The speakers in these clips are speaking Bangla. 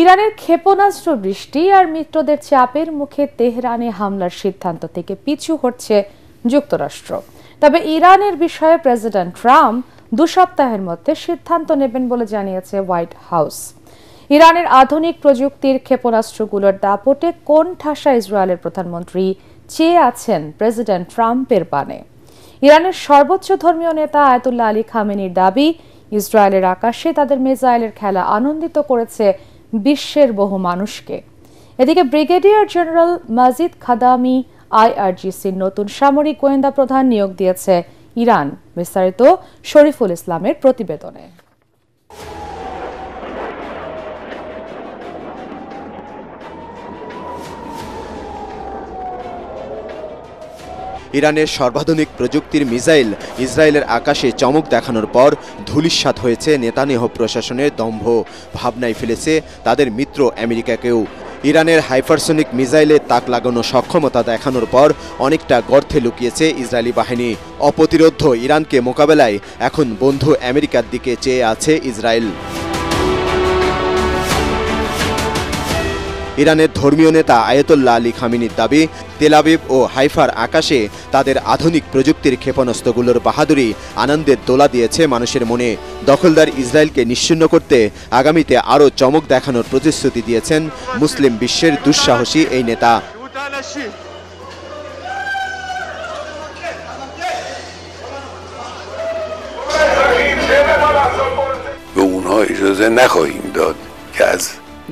ইরানের ক্ষেপণাস্ত্র বৃষ্টি আর মিত্রদের চাপের মুখে তেহরানে হামলার সিদ্ধান্ত থেকে পিছু হটছে যুক্তরাষ্ট্র। তবে ইরানের বিষয়ে প্রেসিডেন্ট ট্রাম্প 2 সপ্তাহের মধ্যে সিদ্ধান্ত নেবেন বলে জানিয়েছে হোয়াইট হাউস। ইরানের আধুনিক প্রযুক্তির ক্ষেপণাস্ত্রগুলোর দাপটে কোন ঠাসা ইসরায়েলের প্রধানমন্ত্রী চেয়ে আছেন প্রেসিডেন্ট ট্রাম্পের পানে। ইরানের সর্বোচ্চ ধর্মীয় নেতা আয়াতুল্লাহ আলী খামেনির দাবি, ইসরায়েলের আকাশে তাদের মিসাইলের খেলা আনন্দিত করেছে বিশ্বের বহু মানুষকে। এদিকে ব্রিগেডিয়ার জেনারেল মাজিদ খাদামি আইআরজিসির নতুন সামরিক গোয়েন্দা প্রধান নিয়োগ দিয়েছে ইরান। বিস্তারিত শরীফুল ইসলামের প্রতিবেদনে। ইরানের সর্বাধুনিক প্রযুক্তির মিসাইল ইসরায়েলের আকাশে চমক দেখানোর পর ধূলিসাৎ হয়েছে নেতানিয়াহু প্রশাসনের দম্ভ, ভাবনায় ফেলেছে তাদের মিত্র আমেরিকাকেও। ইরানের হাইপারসনিক মিসাইলে তাক লাগানো সক্ষমতা দেখানোর পর অনেকটা গর্তে লুকিয়েছে ইসরায়েলি বাহিনী। অপ্রতিরোধ্য ইরানকে মোকাবেলায় এখন বন্ধু আমেরিকার দিকে চেয়ে আছে ইসরায়েল। ইরানের ধর্মীয় নেতা আয়াতুল্লাহ আলী খামেনির দাবি, তেল আবিব ও হাইফার আকাশে তাদের আধুনিক প্রযুক্তির ক্ষেপণাস্ত্রগুলোর বাহাদুরি আনন্দের দোলা দিয়েছে মানুষের মনে। দখলদার ইসরায়েলকে নিশ্চিহ্ন করতে আগামীতে আরও চমক দেখানোর প্রতিশ্রুতি দিয়েছেন মুসলিম বিশ্বের দুঃসাহসী এই নেতা।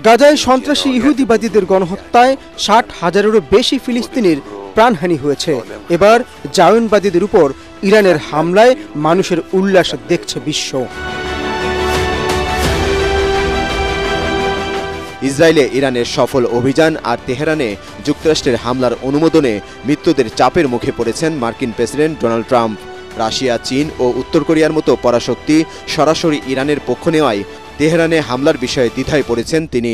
গাজায় সন্ত্রাসী ইহুদিবাদীদের গণহত্যায় 60,000-এরও বেশি ফিলিস্তিনির প্রাণহানি হয়েছে। এবার জায়নবাদীদের উপর ইরানের হামলায় মানুষের উল্লাস দেখছে বিশ্ব। ইসরায়েলে ইরানের সফল অভিযান আর তেহরানে যুক্তরাষ্ট্রের হামলার অনুমোদনে মিত্রদের চাপের মুখে পড়েছেন মার্কিন প্রেসিডেন্ট ডোনাল্ড ট্রাম্প। রাশিয়া, চীন ও উত্তর কোরিয়ার মতো পরাশক্তি সরাসরি ইরানের পক্ষ নেওয়ায় তেহরানে হামলার বিষয়ে দ্বিধায় পড়েছেন তিনি।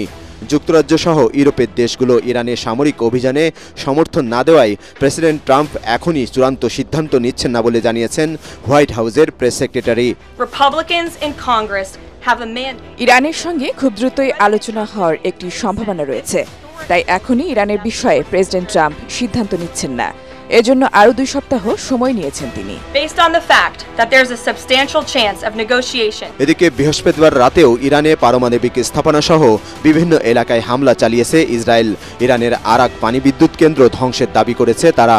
যুক্তরাজ্য সহ ইউরোপের দেশগুলো ইরানের সামরিক অভিযানে সমর্থন না দেওয়ায় প্রেসিডেন্ট ট্রাম্প এখনই চূড়ান্ত সিদ্ধান্ত নিচ্ছেন না বলে জানিয়েছেন হোয়াইট হাউসের প্রেস সেক্রেটারি। ইরানের সঙ্গে খুব দ্রুতই আলোচনা হওয়ার একটি সম্ভাবনা রয়েছে, তাই এখনই ইরানের বিষয়ে প্রেসিডেন্ট ট্রাম্প সিদ্ধান্ত নিচ্ছেন না। এজন্য আরও 2 সপ্তাহ সময় নিয়েছেন তিনি। এদিকে বৃহস্পতিবার রাতেও ইরানে পারমাণবিক স্থাপনা সহ বিভিন্ন এলাকায় হামলা চালিয়েছে ইসরায়েল। ইরানের আরাক পানি বিদ্যুৎ কেন্দ্র ধ্বংসের দাবি করেছে তারা।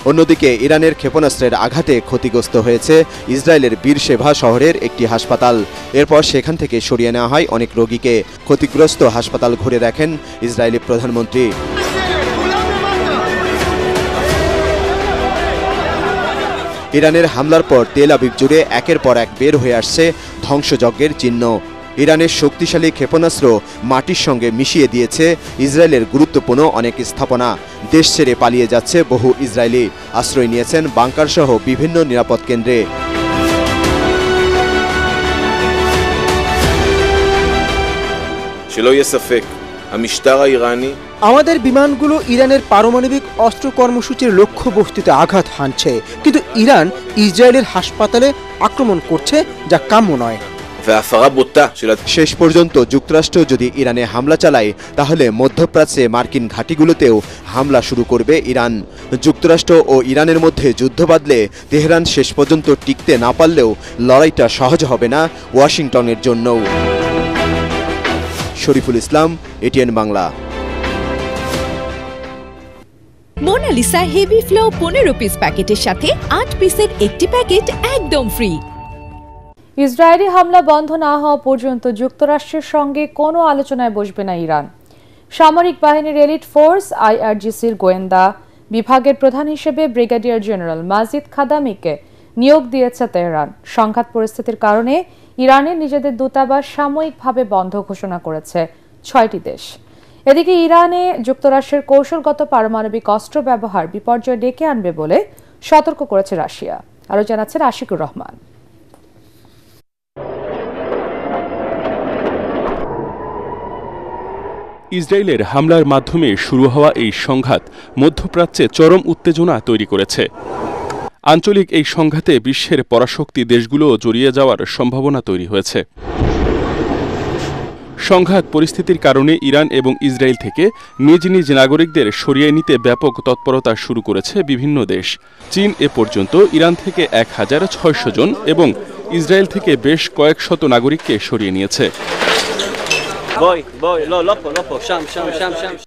অন্যদিকে ইরানের ক্ষেপণাস্ত্রের আঘাতে ক্ষতিগ্রস্ত হয়েছে ইসরায়েলের বীরশেভা শহরের একটি হাসপাতাল। এরপর সেখান থেকে সরিয়ে নেওয়া হয় অনেক রোগীকে। ক্ষতিগ্রস্ত হাসপাতাল ঘুরে দেখেন ইসরায়েলি প্রধানমন্ত্রী। ইরানের হামলার পর তেল আবিব জুড়ে একের পর এক বের হয়ে আসছে ধ্বংসযজ্ঞের চিহ্ন। ইরানের শক্তিশালী ক্ষেপণাস্ত্র মাটির সঙ্গে মিশিয়ে দিয়েছে ইসরায়েলের গুরুত্বপূর্ণ অনেক স্থাপনা। দেশ ছেড়ে পালিয়ে যাচ্ছে বহু ইসরায়েলি, আশ্রয় নিয়েছেন বাংকার সহ বিভিন্ন নিরাপদ কেন্দ্রে। আমাদের বিমানগুলো ইরানের পারমাণবিক অস্ত্র কর্মসূচির লক্ষ্যবস্তুতে আঘাত হানছে, কিন্তু ইরান ইসরায়েলের হাসপাতালে আক্রমণ করছে, যা কাম্য নয়। শেষ পর্যন্ত যুক্তরাষ্ট্র যদি ইরানে হামলা চালায়, তাহলে মধ্যপ্রাচ্যে মার্কিন ঘাঁটিগুলোতেও হামলা শুরু করবে ইরান। যুক্তরাষ্ট্র ও ইরানের মধ্যে যুদ্ধ বাঁধলে তেহরান শেষ পর্যন্ত টিকতে না পারলেও লড়াইটা সহজ হবে না ওয়াশিংটনের জন্যও। Shariful Islam, ATN Bangla. Monalisa heavy flow 15 piece প্যাকেটের সাথে 8 পিসের একটি প্যাকেট একদম ফ্রি। ইসরায়েলি হামলা বন্ধ না হওয়া পর্যন্ত যুক্তরাষ্ট্রের সঙ্গে কোনো আলোচনায় বসবে না ইরান। সামরিক বাহিনীর এলিট ফোর্স আইআরজিসির গোয়েন্দা বিভাগের প্রধান হিসেবে ব্রিগেডিয়ার জেনারেল মাজিদ খাদামিকে নিয়োগ দিয়েছে তেহরান। সংঘাত পরিস্থিতির কারণে ইরানের নিজেদের দূতাবাস সাময়িকভাবে বন্ধ ঘোষণা করেছে 6টি দেশ। এদিকে ইরানে যুক্তরাষ্ট্রের কৌশলগত পারমাণবিক অস্ত্র ব্যবহার বিপর্যয় ডেকে আনবে বলে সতর্ক করেছে রাশিয়া। আরও জানাচ্ছেন আশিকুর রহমান। ইসরায়েলের হামলার মাধ্যমে শুরু হওয়া এই সংঘাত মধ্যপ্রাচ্যে চরম উত্তেজনা তৈরি করেছে। আঞ্চলিক এই সংঘাতে বিশ্বের পরাশক্তি দেশগুলোও জড়িয়ে যাওয়ার সম্ভাবনা তৈরি হয়েছে। সংঘাত পরিস্থিতির কারণে ইরান এবং ইসরায়েল থেকে নিজ নিজ নাগরিকদের সরিয়ে নিতে ব্যাপক তৎপরতা শুরু করেছে বিভিন্ন দেশ। চীন এ পর্যন্ত ইরান থেকে ১,৬০০ জন এবং ইসরায়েল থেকে বেশ কয়েক শত নাগরিককে সরিয়ে নিয়েছে।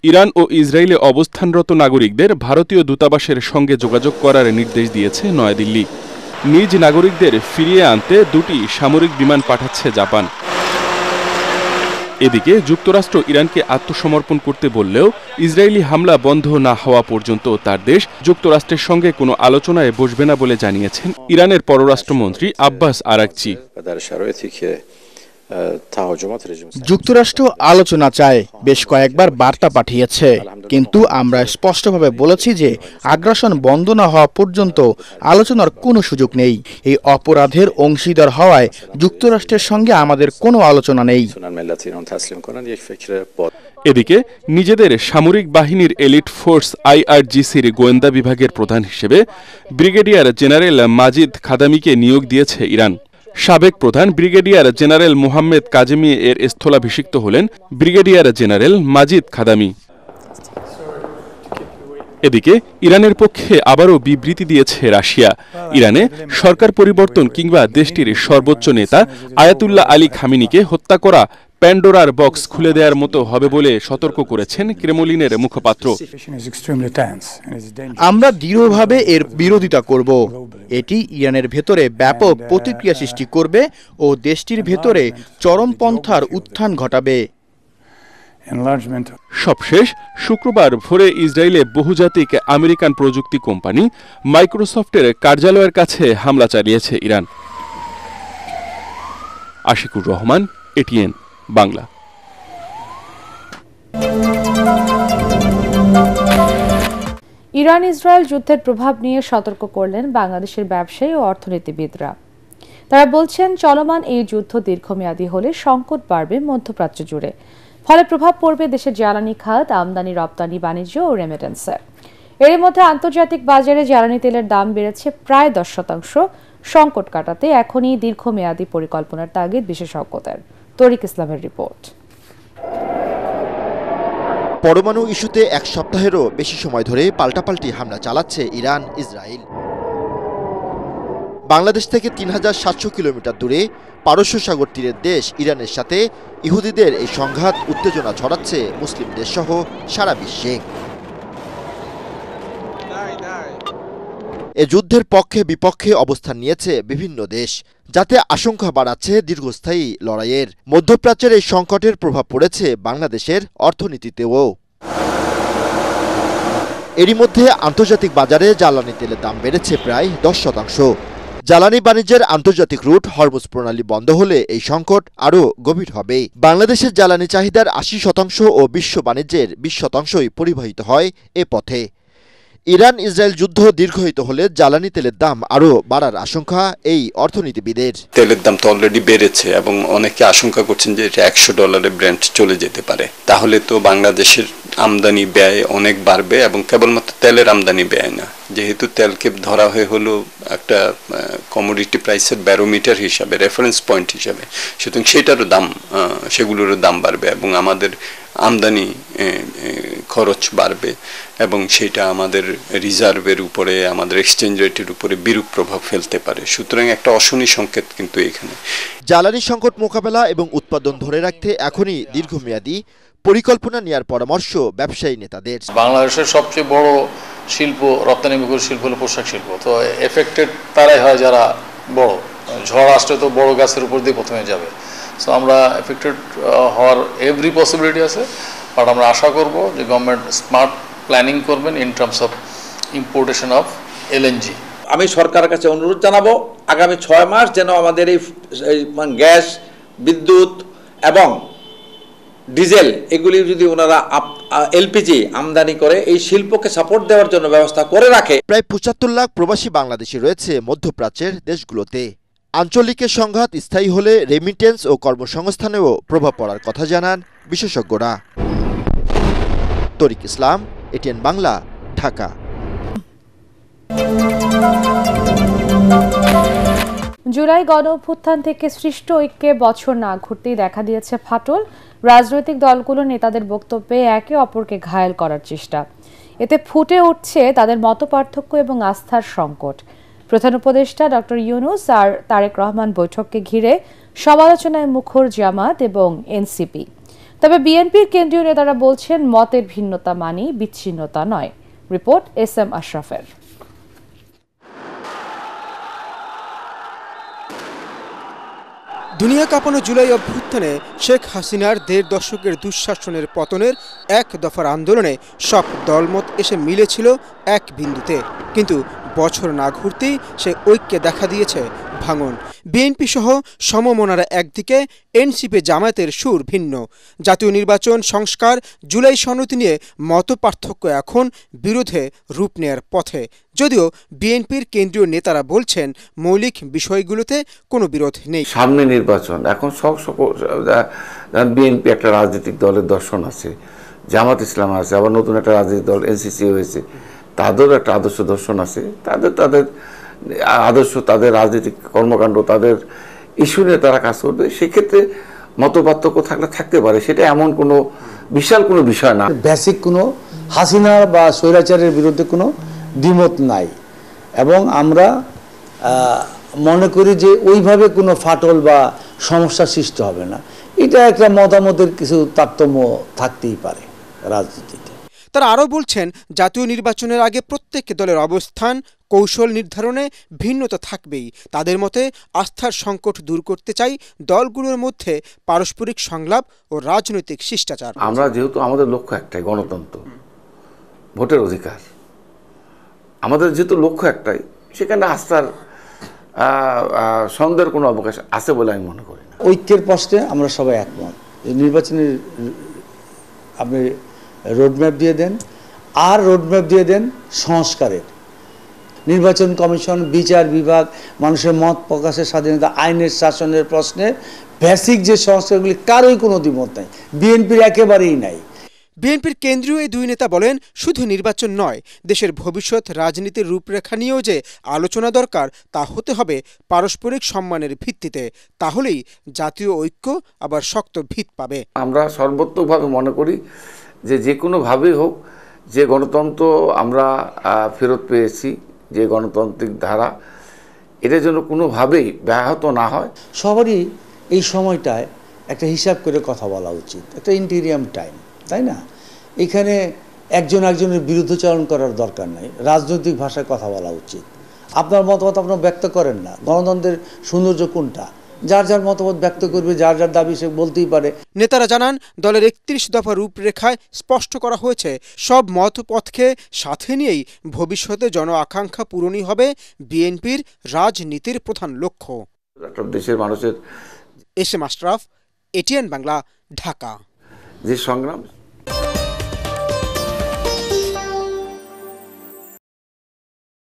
ইরান ও ইসরায়েলে অবস্থানরত নাগরিকদের ভারতীয় দূতাবাসের সঙ্গে যোগাযোগ করার নির্দেশ দিয়েছে নয়াদিল্লি। নিজ নাগরিকদের ফিরিয়ে আনতে 2টি সামরিক বিমান পাঠাচ্ছে জাপান। এদিকে যুক্তরাষ্ট্র ইরানকে আত্মসমর্পণ করতে বললেও ইসরায়েলি হামলা বন্ধ না হওয়া পর্যন্ত তার দেশ যুক্তরাষ্ট্রের সঙ্গে কোনো আলোচনায় বসবে না বলে জানিয়েছেন ইরানের পররাষ্ট্রমন্ত্রী আব্বাস আরাকচি। যুক্তরাষ্ট্র আলোচনা চায়, বেশ কয়েকবার বার্তা পাঠিয়েছে, কিন্তু আমরা স্পষ্টভাবে বলেছি যে আগ্রাসন বন্ধ না হওয়া পর্যন্ত আলোচনার কোনো সুযোগ নেই। এই অপরাধের অংশীদার হওয়ায় যুক্তরাষ্ট্রের সঙ্গে আমাদের কোনো আলোচনা নেই। এদিকে নিজেদের সামরিক বাহিনীর এলিট ফোর্স IRGCর গোয়েন্দা বিভাগের প্রধান হিসেবে ব্রিগেডিয়ার জেনারেল মাজিদ খাদামিকে নিয়োগ দিয়েছে ইরান। সাবেক প্রধান ব্রিগেডিয়ার জেনারেল মোহাম্মেদ কাজেমি এর স্থলাভিষিক্ত হলেন ব্রিগেডিয়ার জেনারেল মাজিদ খাদামি। এদিকে ইরানের পক্ষে আবারও বিবৃতি দিয়েছে রাশিয়া। ইরানে সরকার পরিবর্তন কিংবা দেশটির সর্বোচ্চ নেতা আয়াতুল্লাহ আলী খামেনিকে হত্যা করা প্যান্ডোরার বক্স খুলে দেওয়ার মতো হবে বলে সতর্ক করেছেন ক্রেমলিনের মুখপাত্র। আমরা দৃঢ়ভাবে এর বিরোধিতা করব। এটি ইরানের ভেতরে ব্যাপক প্রতিক্রিয়া সৃষ্টি করবে ও দেশটির ভেতরে চরমপন্থার উত্থান ঘটাবে। সবশেষ শুক্রবার ভোরে ইসরায়েলে বহুজাতিক আমেরিকান প্রযুক্তি কোম্পানি মাইক্রোসফটের কার্যালয়ের কাছে হামলা চালিয়েছে Iran. Ashikur Rahman, ATN Bangla. Iran Israel যুদ্ধের প্রভাব নিয়ে সতর্ক করলেন বাংলাদেশের ব্যবসায়ী ও অর্থনীতিবিদরা। তারা বলছেন, চলমান এই যুদ্ধ দীর্ঘমেয়াদী হলে সংকট বাড়বে মধ্যপ্রাচ্য জুড়ে, ফলে প্রভাব পড়বে দেশের জ্বালানি খাত, আমদানি রপ্তানি বাণিজ্য ও রেমিটেন্সে। এর মধ্যে আন্তর্জাতিক বাজারে জ্বালানি তেলের দাম বেড়েছে প্রায় 10%। সংকট কাটাতে এখনই দীর্ঘমেয়াদী পরিকল্পনার তাগিদ বিশেষজ্ঞদের। তরিক ইসলামের রিপোর্ট। পরমাণু ইস্যুতে এক সপ্তাহেরও বেশি সময় ধরে পাল্টাপাল্টি হামলা চালাচ্ছে ইরান ইসরায়েল। বাংলাদেশ থেকে 3700 কিলোমিটার দূরে পারস্য সাগর তীরের দেশ ইরানের সাথে ইহুদিদের এই সংঘাত উত্তেজনা ছড়াচ্ছে মুসলিম দেশসহ সারা বিশ্বে। এ যুদ্ধের পক্ষে বিপক্ষে অবস্থান নিয়েছে বিভিন্ন দেশ, যাতে আশঙ্কা বাড়াচ্ছে দীর্ঘস্থায়ী লড়াইয়ের। মধ্যপ্রাচ্যের এই সংকটের প্রভাব পড়েছে বাংলাদেশের অর্থনীতিতেও। এরই মধ্যে আন্তর্জাতিক বাজারে জ্বালানি তেলের দাম বেড়েছে প্রায় 10%। জ্বালানি বাণিজ্যের আন্তর্জাতিক রুট হরমুজ প্রণালী বন্ধ হলে এই সংকট আরও গভীর হবে। বাংলাদেশের জ্বালানি চাহিদার 80% ও বিশ্ব বাণিজ্যের 20%ই পরিবাহিত হয় এ পথে। ইরান ইসরায়েল যুদ্ধ দীর্ঘায়িত হলে জ্বালানি তেলের দাম আরও বাড়ার আশঙ্কা এই অর্থনীতিবিদের। তেলের দাম তো অলরেডি বেড়েছে এবং অনেকে আশঙ্কা করছেন যে এটা $100 ব্রেন্ট চলে যেতে পারে। তাহলে তো বাংলাদেশের আমদানি ব্যয় অনেক বাড়বে এবং কেবলমাত্র তেলের আমদানি ব্যয় না, যেহেতু তেলকে ধরা হয়ে হলো একটা কমোডিটি প্রাইসের ব্যারোমিটার হিসাবে, রেফারেন্স পয়েন্ট হিসাবে, সুতরাং সেগুলোরও দাম বাড়বে এবং আমাদের আমদানি খরচ বাড়বে এবং সেটা আমাদের রিজার্ভের উপরে, আমাদের এক্সচেঞ্জ রেটের উপরে বিরূপ প্রভাব ফেলতে পারে। সুতরাং একটা অশনি সংকেত কিন্তু এখানে। জ্বালানি সংকট মোকাবেলা এবং উৎপাদন ধরে রাখতে এখনই দীর্ঘমেয়াদী পরিকল্পনা নেওয়ার পরামর্শ ব্যবসায়ী নেতাদের। বাংলাদেশের সবচেয়ে বড় শিল্প, রপ্তানিমুখী শিল্প হলো পোশাক শিল্প। তো এফেক্টেড তারাই হয় যারা বড়। ঝড় আসলে তো বড় গাছের উপর দিয়ে প্রথমে যাবে। সো আমরা এফেক্টেড হওয়ার এভরি পসিবিলিটি আছে, বাট আমরা আশা করব যে গভর্নমেন্ট স্মার্ট প্ল্যানিং করবেন in terms of importation of LNG। আমি সরকারের কাছে অনুরোধ জানাবো আগামী 6 মাস যেন আমাদের এই গ্যাস, বিদ্যুৎ এবং ডিজেল এগুলি যদি ওনারা LPG আমদানি করে এই শিল্পকে সাপোর্ট দেওয়ার জন্য ব্যবস্থা করে রাখে। প্রায় 75 লাখ প্রবাসী বাংলাদেশি রয়েছে মধ্যপ্রাচ্যের দেশগুলোতে। আঞ্চলিক সংঘাত স্থায়ী হলে রেমিটেন্স ও কর্মসংস্থানেও প্রভাব পড়ার কথা জানান বিশেষজ্ঞরা। তরিক ইসলাম, ATN বাংলা, ঢাকা। জুলাই গণঅভ্যুত্থান থেকে সৃষ্ট ঐক্যে বছর না ঘুরতেই দেখা দিয়েছে ফাটল। রাজনৈতিক দলগুলো নেতাদের বক্তব্যে একে অপরকে ঘায়েল করার চেষ্টা। এতে ফুটে উঠছে তাদের মতপার্থক্য এবং আস্থার সংকট। প্রধান উপদেষ্টা ডক্টর ইউনূস আর তারেক রহমান বৈঠককে ঘিরে সমালোচনায় মুখর জামাত এবং এনসিপি। তবে বিএনপির কেন্দ্রীয় নেতারা বলছেন মতের ভিন্নতা মানি, বিচ্ছিন্নতা নয়। Report S M. আশরাফের। দুনিয়া কাঁপানো জুলাই অভ্যুত্থানে শেখ হাসিনার ১.৫ দশকের দুঃশাসনের পতনের এক দফার আন্দোলনে সব দলমত এসে মিলেছিল এক বিন্দুতে, কিন্তু বছর না ঘুরতেই সে ঐক্যে দেখা দিয়েছে ভাঙন। বিএনপি সহ সমমনারা একদিকে, এনসিপি জামায়াতের সুর ভিন্ন। জাতীয় নির্বাচন সংস্কার, জুলাই সনদ নিয়ে মত পার্থক্য এখন বিরোধে রূপ নেয়ার পথে। যদিও বিএনপির কেন্দ্রীয় নেতারা বলছেন মৌলিক বিষয়গুলোতে কোনো বিরোধ নেই। সামনে নির্বাচন, এখন সকল বিএনপি একটা রাজনৈতিক দলের দর্শন আছে, জামাত ইসলাম আছে, আবার নতুন একটা রাজনৈতিক দল এনসিসি হয়েছে, তাদেরও একটা আদর্শ দর্শন আছে। তাদের আদর্শ, তাদের রাজনৈতিক কর্মকাণ্ড, তাদের ইস্যু নিয়ে তারা কাজ করবে। সেক্ষেত্রে মতপার্থক্য থাকতে পারে, সেটা এমন কোনো বিশাল কোনো বিষয় না। বেসিক কোনো হাসিনা বা স্বৈরাচারের বিরুদ্ধে কোনো দ্বিমত নাই, এবং আমরা মনে করি যে ওইভাবে কোনো ফাটল বা সমস্যার সৃষ্টি হবে না। এটা একটা মতামতের কিছু তারতম্য থাকতেই পারে রাজনীতিতে। তারা আরও বলছেন জাতীয় নির্বাচনের আগে প্রত্যেক দলের অবস্থান কৌশল নির্ধারণে ভিন্নতা থাকবেই। তাদের মতে আস্থার সংকট দূর করতে চাই দলগুলোর মধ্যে পারস্পরিক সংলাপ ও রাজনৈতিক শিষ্টাচার। আমরা যেহেতু আমাদের লক্ষ্য একটাই, গণতন্ত্র, ভোটের অধিকার, আমাদের যেহেতু লক্ষ্য একটাই, সেখানে আস্থার সন্দেহের কোনো অবকাশ আছে বলে আমি মনে করি না। ঐক্যের প্রশ্নে আমরা সবাই একমত। নির্বাচনের আপনি রোডম্যাপ দিয়ে দেন, আর রোডম্যাপ দিয়ে দেন সংস্কারের। নির্বাচন কমিশন, বিচার বিভাগ, মানুষের মত প্রকাশের স্বাধীনতা, আইনের শাসনের প্রশ্নে বেসিক যে সংস্কারগুলি কারোই কোনো দ্বিমত নাই, বিএনপির একেবারেই নাই। বিএনপির কেন্দ্রীয় এই দুই নেতা বলেন, শুধু নির্বাচন নয়, দেশের ভবিষ্যৎ রাজনীতির রূপরেখা নিয়েও যে আলোচনা দরকার তা হতে হবে পারস্পরিক সম্মানের ভিত্তিতে। তাহলেই জাতীয় ঐক্য আবার শক্ত ভিত পাবে। আমরা সর্বোত্তকভাবে মনে করি যে কোনোভাবেই হোক, যে গণতন্ত্র আমরা ফেরত পেয়েছি, যে গণতান্ত্রিক ধারা, এটার জন্য কোনোভাবেই ব্যাহত না হয়। সবারই এই সময়টায় একটা হিসাব করে কথা বলা উচিত, একটা ইন্টিরিয়াম টাইম, তাই না? এখানে একজন একজনের বিরুদ্ধচারণ করার দরকার নাই, রাজনৈতিক ভাষায় কথা বলা উচিত। আপনার মতামত আপনারা ব্যক্ত করেন না, গণতন্ত্রের সৌন্দর্য কোনটা? যার যার মতামত ব্যক্ত করবে, যার যার দাবি সে বলতেই পারে। নেতারা জানান, দলের ৩১ দফা রূপরেখায় স্পষ্ট করা হয়েছে সব মতপথকে সাথে নিয়েই ভবিষ্যতে জন আকাঙ্ক্ষা পূরণই হবে বিএনপির রাজনীতির প্রধান লক্ষ্য। দেশের মানুষের এস.এম. আশরাফ, এটিএন বাংলা, ঢাকা। যে সংগ্রাম